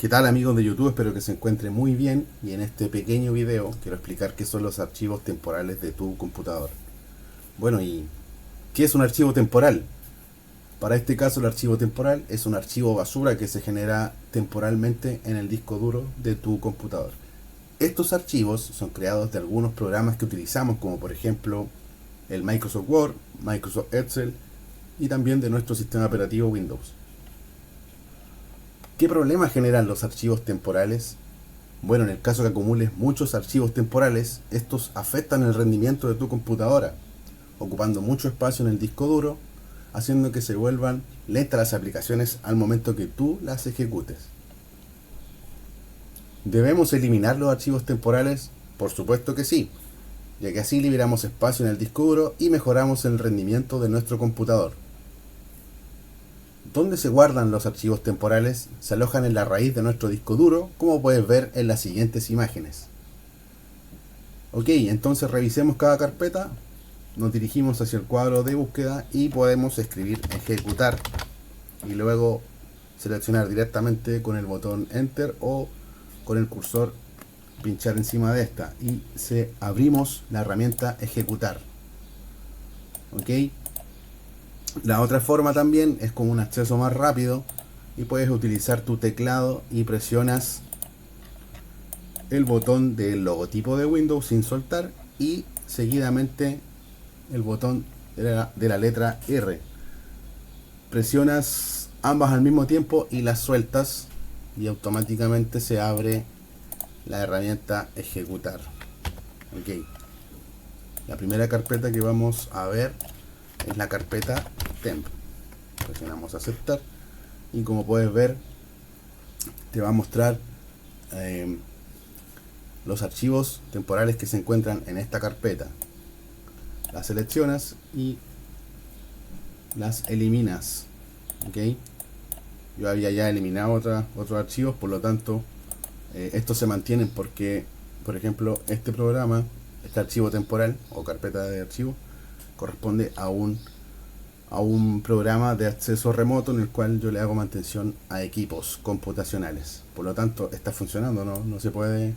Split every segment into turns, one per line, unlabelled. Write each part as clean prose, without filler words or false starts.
¿Qué tal, amigos de YouTube? Espero que se encuentren muy bien, y en este pequeño video quiero explicar qué son los archivos temporales de tu computador. Bueno, ¿y qué es un archivo temporal? Para este caso, el archivo temporal es un archivo basura que se genera temporalmente en el disco duro de tu computador. Estos archivos son creados de algunos programas que utilizamos, como por ejemplo el Microsoft Word, Microsoft Excel y también de nuestro sistema operativo Windows. ¿Qué problemas generan los archivos temporales? Bueno, en el caso que acumules muchos archivos temporales, estos afectan el rendimiento de tu computadora, ocupando mucho espacio en el disco duro, haciendo que se vuelvan lentas las aplicaciones al momento que tú las ejecutes. ¿Debemos eliminar los archivos temporales? Por supuesto que sí, ya que así liberamos espacio en el disco duro y mejoramos el rendimiento de nuestro computador. ¿Dónde se guardan los archivos temporales? Se alojan en la raíz de nuestro disco duro, como puedes ver en las siguientes imágenes. Ok, entonces revisemos cada carpeta, nos dirigimos hacia el cuadro de búsqueda y podemos escribir ejecutar y luego seleccionar directamente con el botón enter o con el cursor pinchar encima de esta y abrimos la herramienta ejecutar. Ok, la otra forma también es con un acceso más rápido y puedes utilizar tu teclado y presionas el botón del logotipo de Windows sin soltar y seguidamente el botón de la letra R. Presionas ambas al mismo tiempo y las sueltas y automáticamente se abre la herramienta ejecutar. Ok, la primera carpeta que vamos a ver es la carpeta temp. Presionamos aceptar y como puedes ver te va a mostrar los archivos temporales que se encuentran en esta carpeta. Las seleccionas y las eliminas. Ok, yo había ya eliminado otros archivos, por lo tanto estos se mantienen porque, por ejemplo, este programa, este archivo temporal o carpeta de archivo corresponde a un programa de acceso remoto en el cual yo le hago mantención a equipos computacionales. Por lo tanto, está funcionando, no se puede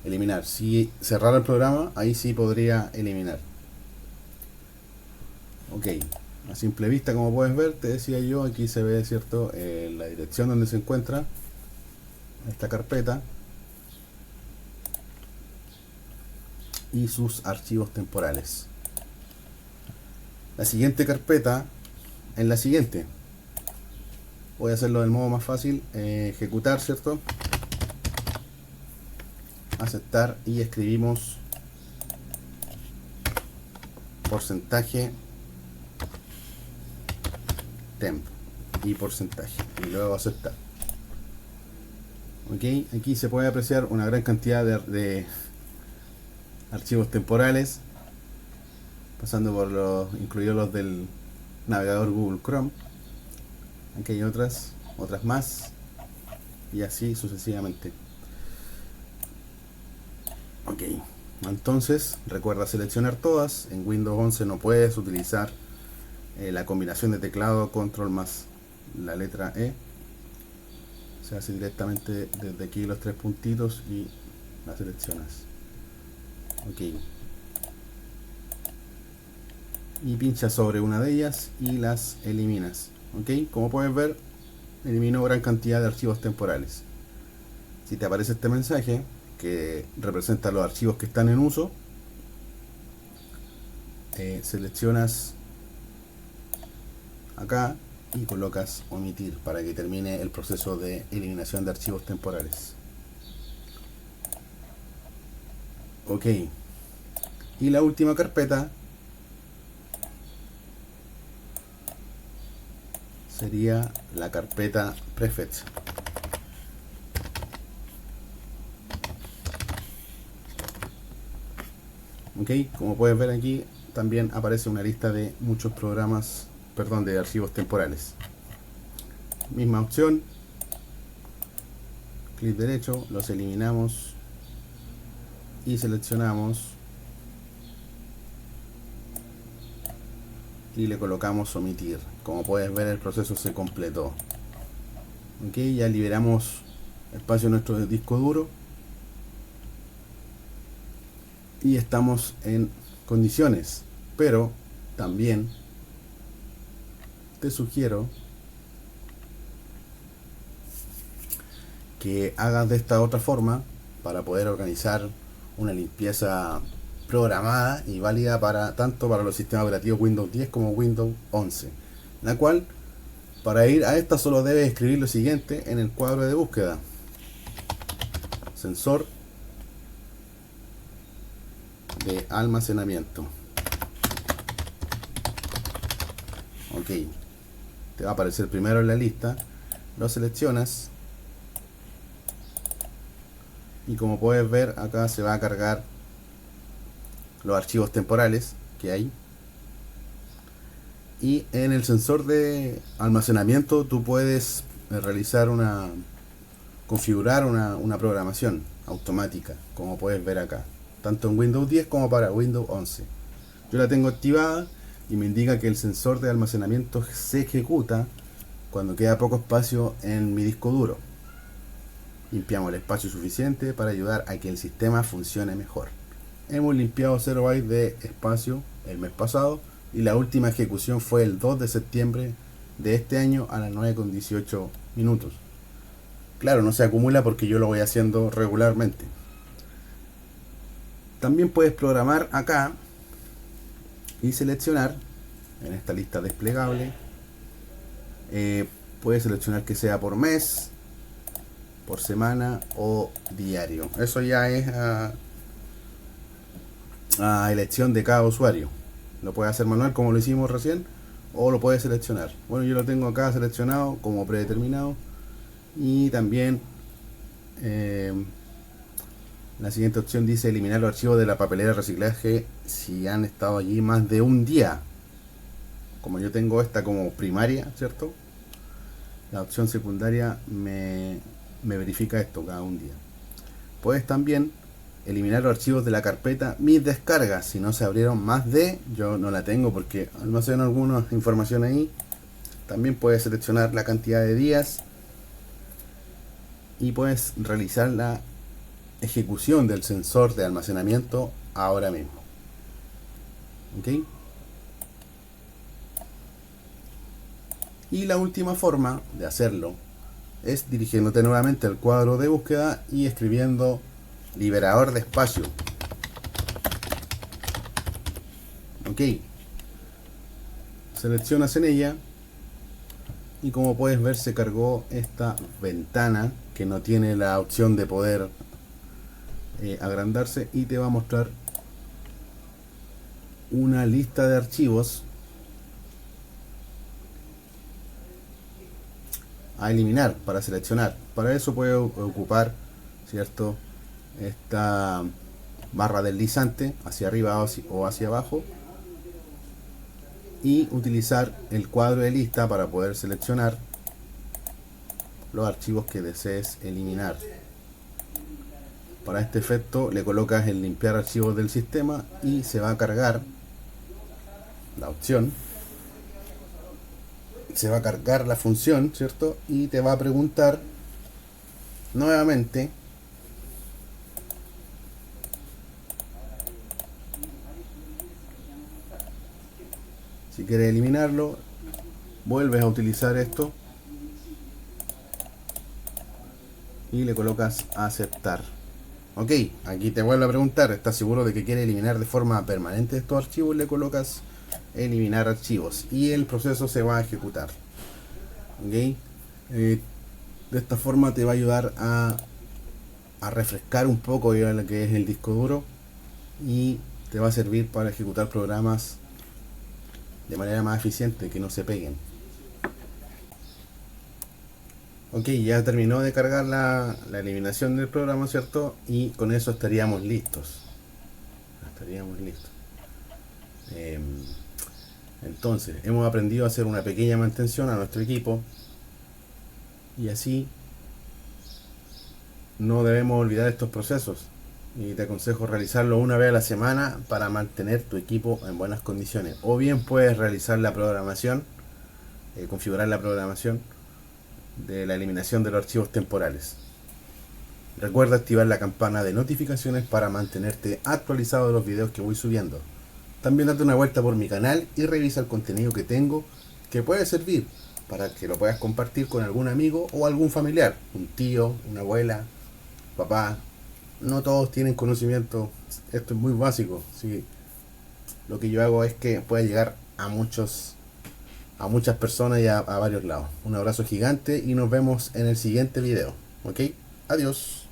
eliminar. Si cerrara el programa, ahí sí podría eliminar. Ok, a simple vista, como puedes ver, te decía yo, aquí se ve, cierto, la dirección donde se encuentra esta carpeta y sus archivos temporales. La siguiente carpeta en la siguiente. Voy a hacerlo del modo más fácil, ejecutar, cierto, aceptar y escribimos porcentaje temp y porcentaje y luego aceptar. Ok, aquí se puede apreciar una gran cantidad de archivos temporales, pasando por incluidos los del navegador Google Chrome. Aquí hay otras más y así sucesivamente. Ok, entonces recuerda seleccionar todas. En Windows 11 no puedes utilizar la combinación de teclado control más la letra E. Se hace directamente desde aquí los tres puntitos y las seleccionas. Ok, y pinchas sobre una de ellas y las eliminas. Ok, como puedes ver, eliminó gran cantidad de archivos temporales. Si te aparece este mensaje que representa los archivos que están en uso, seleccionas acá y colocas omitir para que termine el proceso de eliminación de archivos temporales. Ok, y la última carpeta sería la carpeta prefetch. Ok, como puedes ver aquí también aparece una lista de muchos programas, de archivos temporales. Misma opción, clic derecho, los eliminamos y seleccionamos y le colocamos omitir. Como puedes ver, el proceso se completó. Ok, ya liberamos espacio en nuestro disco duro y estamos en condiciones, pero también te sugiero que hagas de esta otra forma para poder organizar una limpieza programada y válida para tanto para los sistemas operativos Windows 10 como Windows 11, la cual para ir a esta solo debes escribir lo siguiente en el cuadro de búsqueda: sensor de almacenamiento. Ok, te va a aparecer primero en la lista, lo seleccionas y como puedes ver acá se va a cargar los archivos temporales que hay. Y en el sensor de almacenamiento tú puedes realizar configurar una programación automática, como puedes ver acá, tanto en Windows 10 como para Windows 11. Yo la tengo activada y me indica que el sensor de almacenamiento se ejecuta cuando queda poco espacio en mi disco duro. Limpiamos el espacio suficiente para ayudar a que el sistema funcione mejor. Hemos limpiado 0 bytes de espacio el mes pasado y la última ejecución fue el 2 de septiembre de este año a las 9:18 minutos. Claro, no se acumula porque yo lo voy haciendo regularmente. También puedes programar acá y seleccionar en esta lista desplegable. Puedes seleccionar que sea por mes, por semana o diario. Eso ya es a elección de cada usuario. Lo puedes hacer manual como lo hicimos recién, o lo puedes seleccionar. Bueno, yo lo tengo acá seleccionado como predeterminado. Y también la siguiente opción dice eliminar los archivos de la papelera de reciclaje si han estado allí más de un día. Como yo tengo esta como primaria, ¿cierto? La opción secundaria me verifica esto cada un día. Puedes también eliminar los archivos de la carpeta mis descargas si no se abrieron más de, yo no la tengo porque almaceno alguna información ahí. También puedes seleccionar la cantidad de días y puedes realizar la ejecución del sensor de almacenamiento ahora mismo. ¿Ok? Y la última forma de hacerlo es dirigiéndote nuevamente al cuadro de búsqueda y escribiendo liberador de espacio. Ok, seleccionas en ella y como puedes ver se cargó esta ventana que no tiene la opción de poder agrandarse y te va a mostrar una lista de archivos a eliminar para seleccionar. Para eso puedes ocupar, ¿cierto?, esta barra deslizante hacia arriba o hacia abajo y utilizar el cuadro de lista para poder seleccionar los archivos que desees eliminar. Para este efecto le colocas el limpiar archivos del sistema y se va a cargar la opción, se va a cargar la función, ¿cierto? Y te va a preguntar nuevamente si quieres eliminarlo. Vuelves a utilizar esto y le colocas a aceptar. Ok, aquí te vuelve a preguntar, ¿estás seguro de que quieres eliminar de forma permanente estos archivos? Le colocas eliminar archivos y el proceso se va a ejecutar. Ok, de esta forma te va a ayudar a refrescar un poco lo que es el disco duro y te va a servir para ejecutar programas de manera más eficiente, que no se peguen. Ok, ya terminó de cargar la eliminación del programa, ¿cierto? Y con eso estaríamos listos. Entonces, hemos aprendido a hacer una pequeña mantención a nuestro equipo y así no debemos olvidar estos procesos. Y te aconsejo realizarlo una vez a la semana para mantener tu equipo en buenas condiciones. O bien puedes realizar la programación, configurar la programación de la eliminación de los archivos temporales. Recuerda activar la campana de notificaciones para mantenerte actualizado de los videos que voy subiendo. También date una vuelta por mi canal y revisa el contenido que tengo que puede servir para que lo puedas compartir con algún amigo o algún familiar, un tío, una abuela, papá. No todos tienen conocimiento, esto es muy básico, ¿sí? Lo que yo hago es que pueda llegar a muchas personas y a varios lados. Un abrazo gigante y nos vemos en el siguiente video. ¿Ok? Adiós.